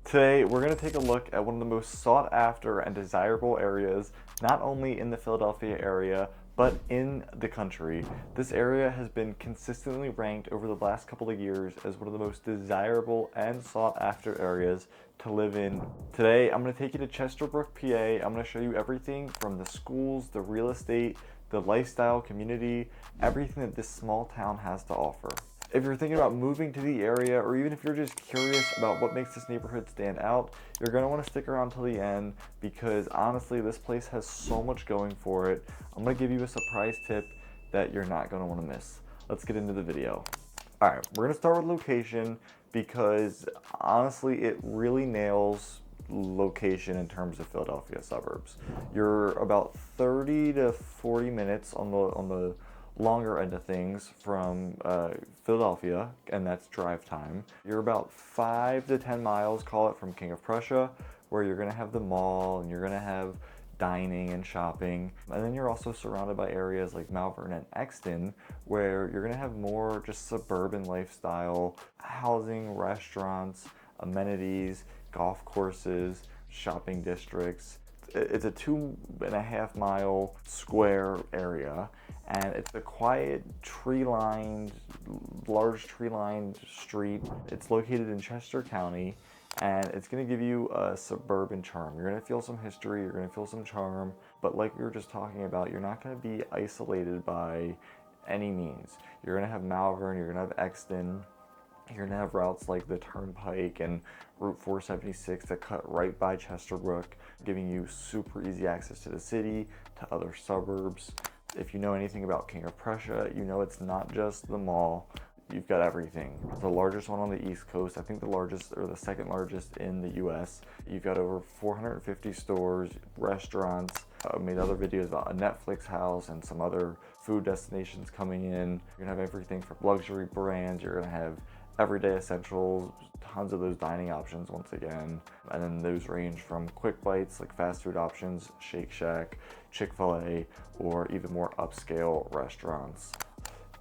Today, we're going to take a look at one of the most sought after and desirable areas, not only in the Philadelphia area, but in the country. This area has been consistently ranked over the last couple of years as one of the most desirable and sought after areas to live in. Today, I'm going to take you to Chesterbrook, PA. I'm going to show you everything from the schools, the real estate, the lifestyle, community, everything that this small town has to offer. If you're thinking about moving to the area, or even if you're just curious about what makes this neighborhood stand out, you're going to want to stick around till the end because honestly, this place has so much going for it. I'm going to give you a surprise tip that you're not going to want to miss. Let's get into the video. All right, we're going to start with location because honestly, it really nails location in terms of Philadelphia suburbs. You're about 30 to 40 minutes on the longer end of things from Philadelphia, and that's drive time. You're about 5 to 10 miles, call it, from King of Prussia, where you're gonna have the mall and you're gonna have dining and shopping. And then you're also surrounded by areas like Malvern and Exton, where you're gonna have more just suburban lifestyle, housing, restaurants, amenities, golf courses, shopping districts. It's a 2.5 mile square area, and it's a quiet large tree lined street. It's located in Chester County, and it's going to give you a suburban charm. You're going to feel some history, you're going to feel some charm, but like we were just talking about, you're not going to be isolated by any means. You're going to have Malvern, you're going to have Exton, you're going to have routes like the Turnpike and Route 476 that cut right by Chesterbrook, giving you super easy access to the city, to other suburbs. If you know anything about King of Prussia, you know it's not just the mall. You've got everything. It's the largest one on the East Coast, I think the largest or the second largest in the US. You've got over 450 stores, restaurants. I made other videos about a Netflix house and some other food destinations coming in. You're gonna have everything from luxury brands. You're gonna have everyday essentials, tons of those dining options once again. And then those range from quick bites like fast food options, Shake Shack, Chick-fil-A, or even more upscale restaurants.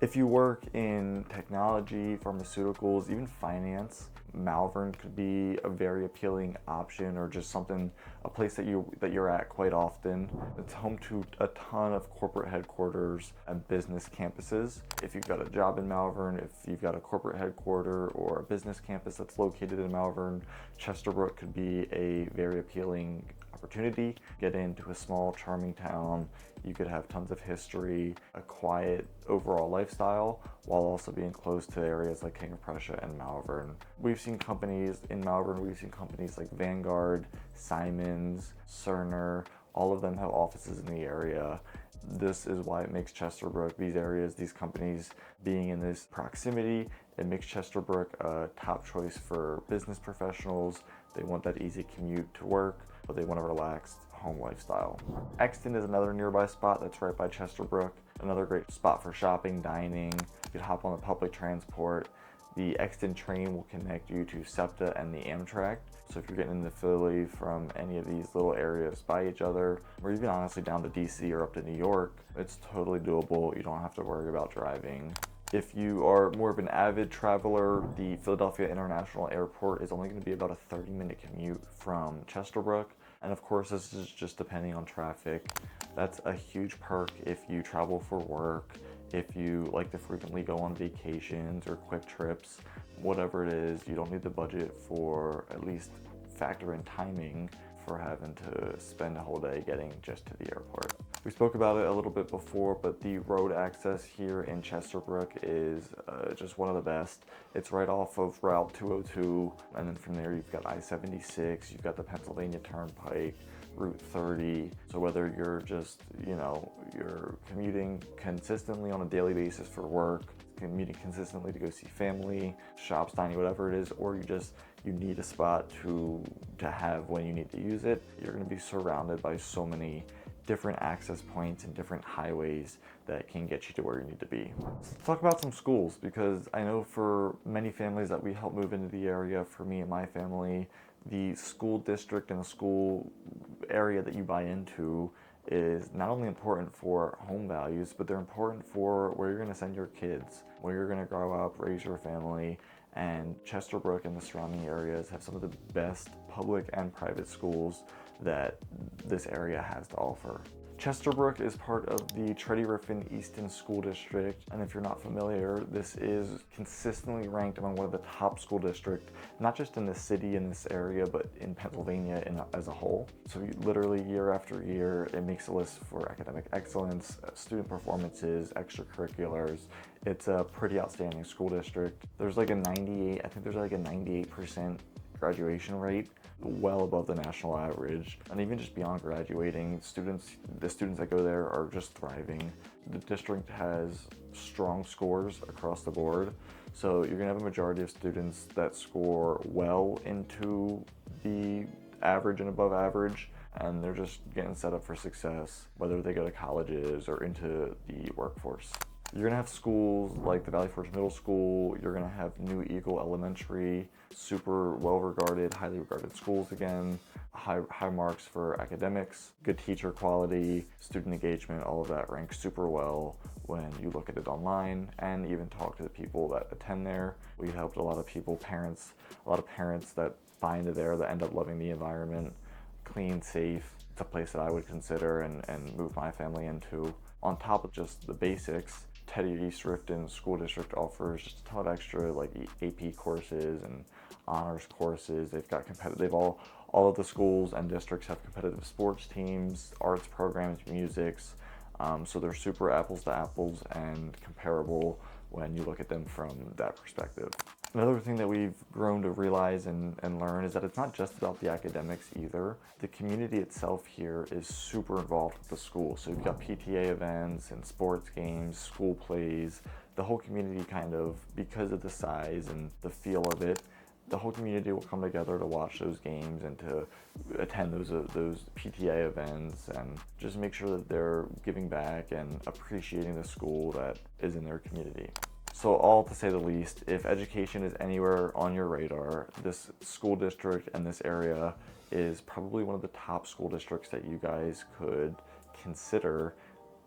If you work in technology, pharmaceuticals, even finance, Malvern could be a very appealing option, or just a place that you're at quite often. It's home to a ton of corporate headquarters and business campuses. If you've got a job in Malvern, if you've got a corporate headquarter or a business campus that's located in Malvern, Chesterbrook could be a very appealing opportunity. Get into a small, charming town. You could have tons of history, a quiet overall lifestyle, while also being close to areas like King of Prussia and Malvern. We've seen companies in Malvern, like Vanguard, Simons, Cerner, all of them have offices in the area. This is why it makes Chesterbrook, these companies being in this proximity, it makes Chesterbrook a top choice for business professionals. They want that easy commute to work, but they want a relaxed home lifestyle. Exton is another nearby spot that's right by Chesterbrook. Another great spot for shopping, dining. You could hop on the public transport. The Exton train will connect you to SEPTA and the Amtrak. So if you're getting into Philly from any of these little areas by each other, or even honestly down to DC or up to New York, it's totally doable. You don't have to worry about driving. If you are more of an avid traveler, the Philadelphia International Airport is only going to be about a 30-minute commute from Chesterbrook. And of course, this is just depending on traffic. That's a huge perk if you travel for work, if you like to frequently go on vacations or quick trips, whatever it is. You don't need the budget for, at least factor in timing for having to spend a whole day getting just to the airport. We spoke about it a little bit before, but the road access here in Chesterbrook is just one of the best. It's right off of Route 202, and then from there you've got I-76, you've got the Pennsylvania Turnpike, Route 30. So whether you're just, you're commuting consistently on a daily basis for work, commuting consistently to go see family, shops, dining, whatever it is, or you need a spot to have when you need to use it, you're going to be surrounded by so many different access points and different highways that can get you to where you need to be. Let's talk about some schools, because I know for many families that we help move into the area, for me and my family, the school district and the school area that you buy into is not only important for home values, but they're important for where you're going to send your kids, where you're going to grow up, raise your family, and Chesterbrook and the surrounding areas have some of the best public and private schools that this area has to offer. Chesterbrook is part of the Treaty-Riffin Easton School District, and if you're not familiar, this is consistently ranked among one of the top school districts, not just in the city in this area, but in Pennsylvania as a whole. So literally year after year, it makes a list for academic excellence, student performances, extracurriculars. It's a pretty outstanding school district. There's like a 98% graduation rate, well above the national average. And even just beyond graduating, the students that go there are just thriving. The district has strong scores across the board. So you're gonna have a majority of students that score well into the average and above average, and they're just getting set up for success, whether they go to colleges or into the workforce. You're gonna have schools like the Valley Forge Middle School, you're gonna have New Eagle Elementary, super well-regarded, highly regarded schools again, high marks for academics, good teacher quality, student engagement, all of that ranks super well when you look at it online and even talk to the people that attend there. We helped a lot of parents that find it there that end up loving the environment, clean, safe. It's a place that I would consider and move my family into. On top of just the basics, Teddy East Rifton School District offers just a ton of extra like AP courses and honors courses. All of the schools and districts have competitive sports teams, arts programs, musics. So they're super apples to apples and comparable when you look at them from that perspective. Another thing that we've grown to realize and learn is that it's not just about the academics either. The community itself here is super involved with the school. So you've got PTA events and sports games, school plays, the whole community kind of, because of the size and the feel of it, the whole community will come together to watch those games and to attend those PTA events and just make sure that they're giving back and appreciating the school that is in their community. So all to say the least, if education is anywhere on your radar, this school district and this area is probably one of the top school districts that you guys could consider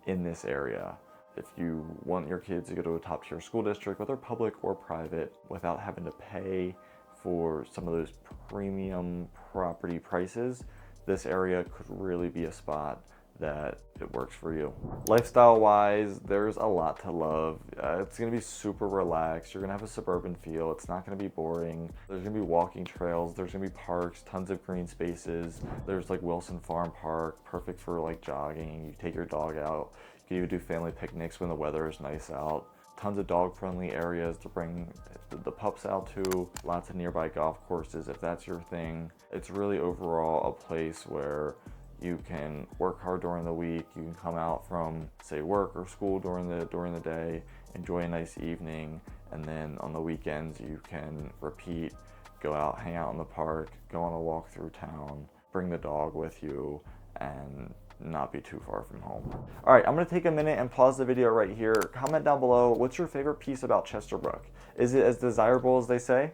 in this area. If you want your kids to go to a top tier school district, whether public or private, without having to pay for some of those premium property prices, this area could really be a spot that it works for you. Lifestyle wise, there's a lot to love. It's gonna be super relaxed. You're gonna have a suburban feel. It's not gonna be boring. There's gonna be walking trails. There's gonna be parks, tons of green spaces. There's like Wilson Farm Park, perfect for like jogging. You take your dog out. You can even do family picnics when the weather is nice out. Tons of dog friendly areas to bring the pups out to. Lots of nearby golf courses if that's your thing. It's really overall a place where you can work hard during the week. You can come out from, say, work or school during the day, enjoy a nice evening, and then on the weekends you can repeat, go out, hang out in the park, go on a walk through town, bring the dog with you, and not be too far from home. All right, I'm gonna take a minute and pause the video right here. Comment down below, what's your favorite piece about Chesterbrook? Is it as desirable as they say?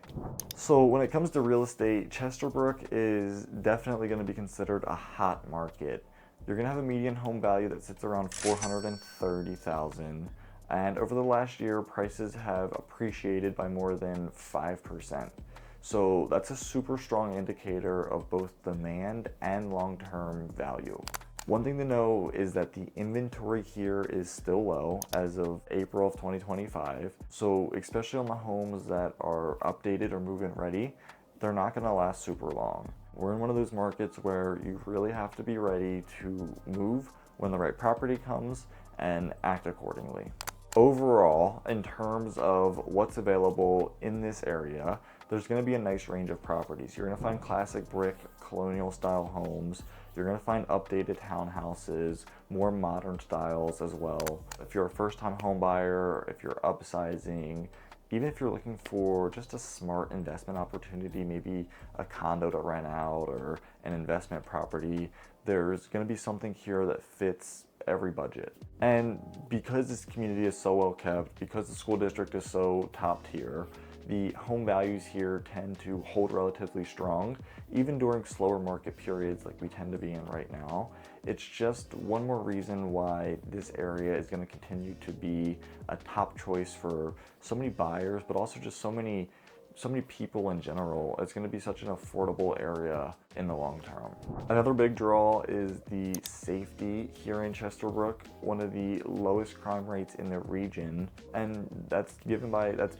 So when it comes to real estate, Chesterbrook is definitely gonna be considered a hot market. You're gonna have a median home value that sits around $430,000. And over the last year, prices have appreciated by more than 5%. So that's a super strong indicator of both demand and long-term value. One thing to know is that the inventory here is still low as of April of 2025. So especially on the homes that are updated or move-in ready, they're not gonna last super long. We're in one of those markets where you really have to be ready to move when the right property comes and act accordingly. Overall, in terms of what's available in this area, there's going to be a nice range of properties. You're going to find classic brick, colonial style homes. You're going to find updated townhouses, more modern styles as well. If you're a first-time home buyer, if you're upsizing, even if you're looking for just a smart investment opportunity, maybe a condo to rent out or an investment property, there's going to be something here that fits every budget. And because this community is so well kept, because the school district is so top tier, the home values here tend to hold relatively strong, even during slower market periods like we tend to be in right now. It's just one more reason why this area is going to continue to be a top choice for so many buyers, but also just so many so many people in general. It's going to be such an affordable area in the long term. Another big draw is the safety here in Chesterbrook, one of the lowest crime rates in the region, and that's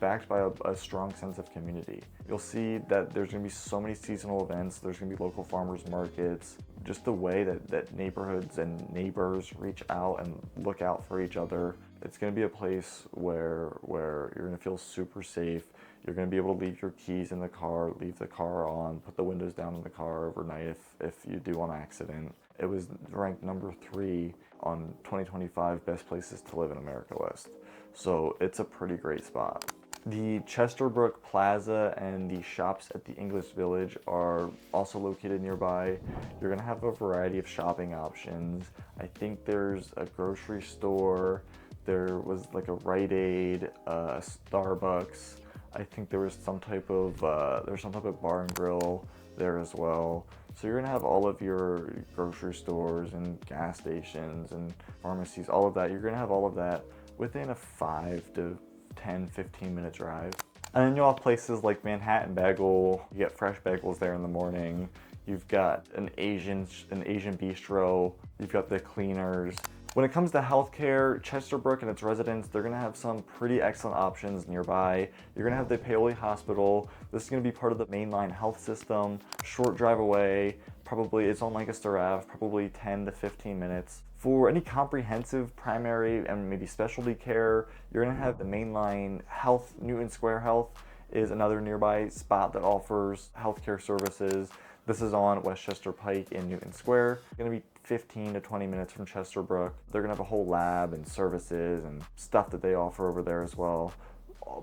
backed by a strong sense of community. You'll see that there's going to be so many seasonal events, there's going to be local farmers markets, just the way that neighborhoods and neighbors reach out and look out for each other. It's going to be a place where you're going to feel super safe. You're going to be able to leave your keys in the car, leave the car on, put the windows down in the car overnight if you do an accident. It was ranked number 3 on 2025 best places to live in America list. So it's a pretty great spot. The Chesterbrook Plaza and the shops at the English Village are also located nearby. You're gonna have a variety of shopping options. I think there's a grocery store, there was like a Rite Aid, a Starbucks. I think there was some type of bar and grill there as well. So you're gonna have all of your grocery stores and gas stations and pharmacies, all of that. You're gonna have all of that within a 5 to 10, 15 minute drive. And then you'll have places like Manhattan Bagel. You get fresh bagels there in the morning. You've got an Asian bistro. You've got the cleaners. When it comes to healthcare, Chesterbrook and its residents, they're gonna have some pretty excellent options nearby. You're gonna have the Paoli Hospital. This is gonna be part of the mainline health system, short drive away. Probably it's on Lancaster Ave, probably 10 to 15 minutes. For any comprehensive primary and maybe specialty care, you're gonna have the mainline health. Newton Square Health is another nearby spot that offers healthcare services. This is on Westchester Pike in Newton Square. It's gonna be 15 to 20 minutes from Chesterbrook. They're gonna have a whole lab and services and stuff that they offer over there as well.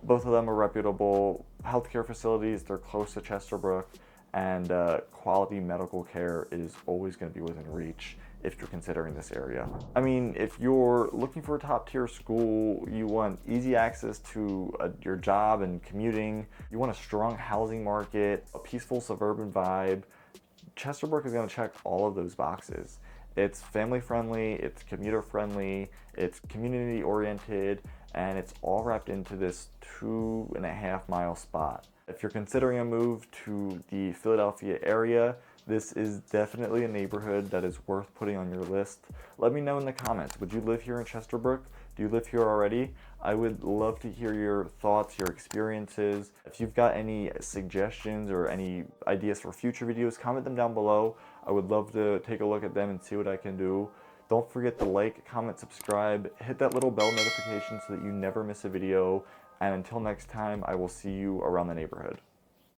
Both of them are reputable healthcare facilities. They're close to Chesterbrook, and quality medical care is always gonna be within reach if you're considering this area. I mean, if you're looking for a top tier school, you want easy access to your job and commuting, you want a strong housing market, a peaceful suburban vibe, Chesterbrook is gonna check all of those boxes. It's family friendly, it's commuter friendly, it's community oriented, and it's all wrapped into this 2.5 mile spot. If you're considering a move to the Philadelphia area, this is definitely a neighborhood that is worth putting on your list. Let me know in the comments, would you live here in Chesterbrook? Do you live here already? I would love to hear your thoughts, your experiences. If you've got any suggestions or any ideas for future videos, comment them down below. I would love to take a look at them and see what I can do. Don't forget to like, comment, subscribe, hit that little bell notification so that you never miss a video. And until next time, I will see you around the neighborhood.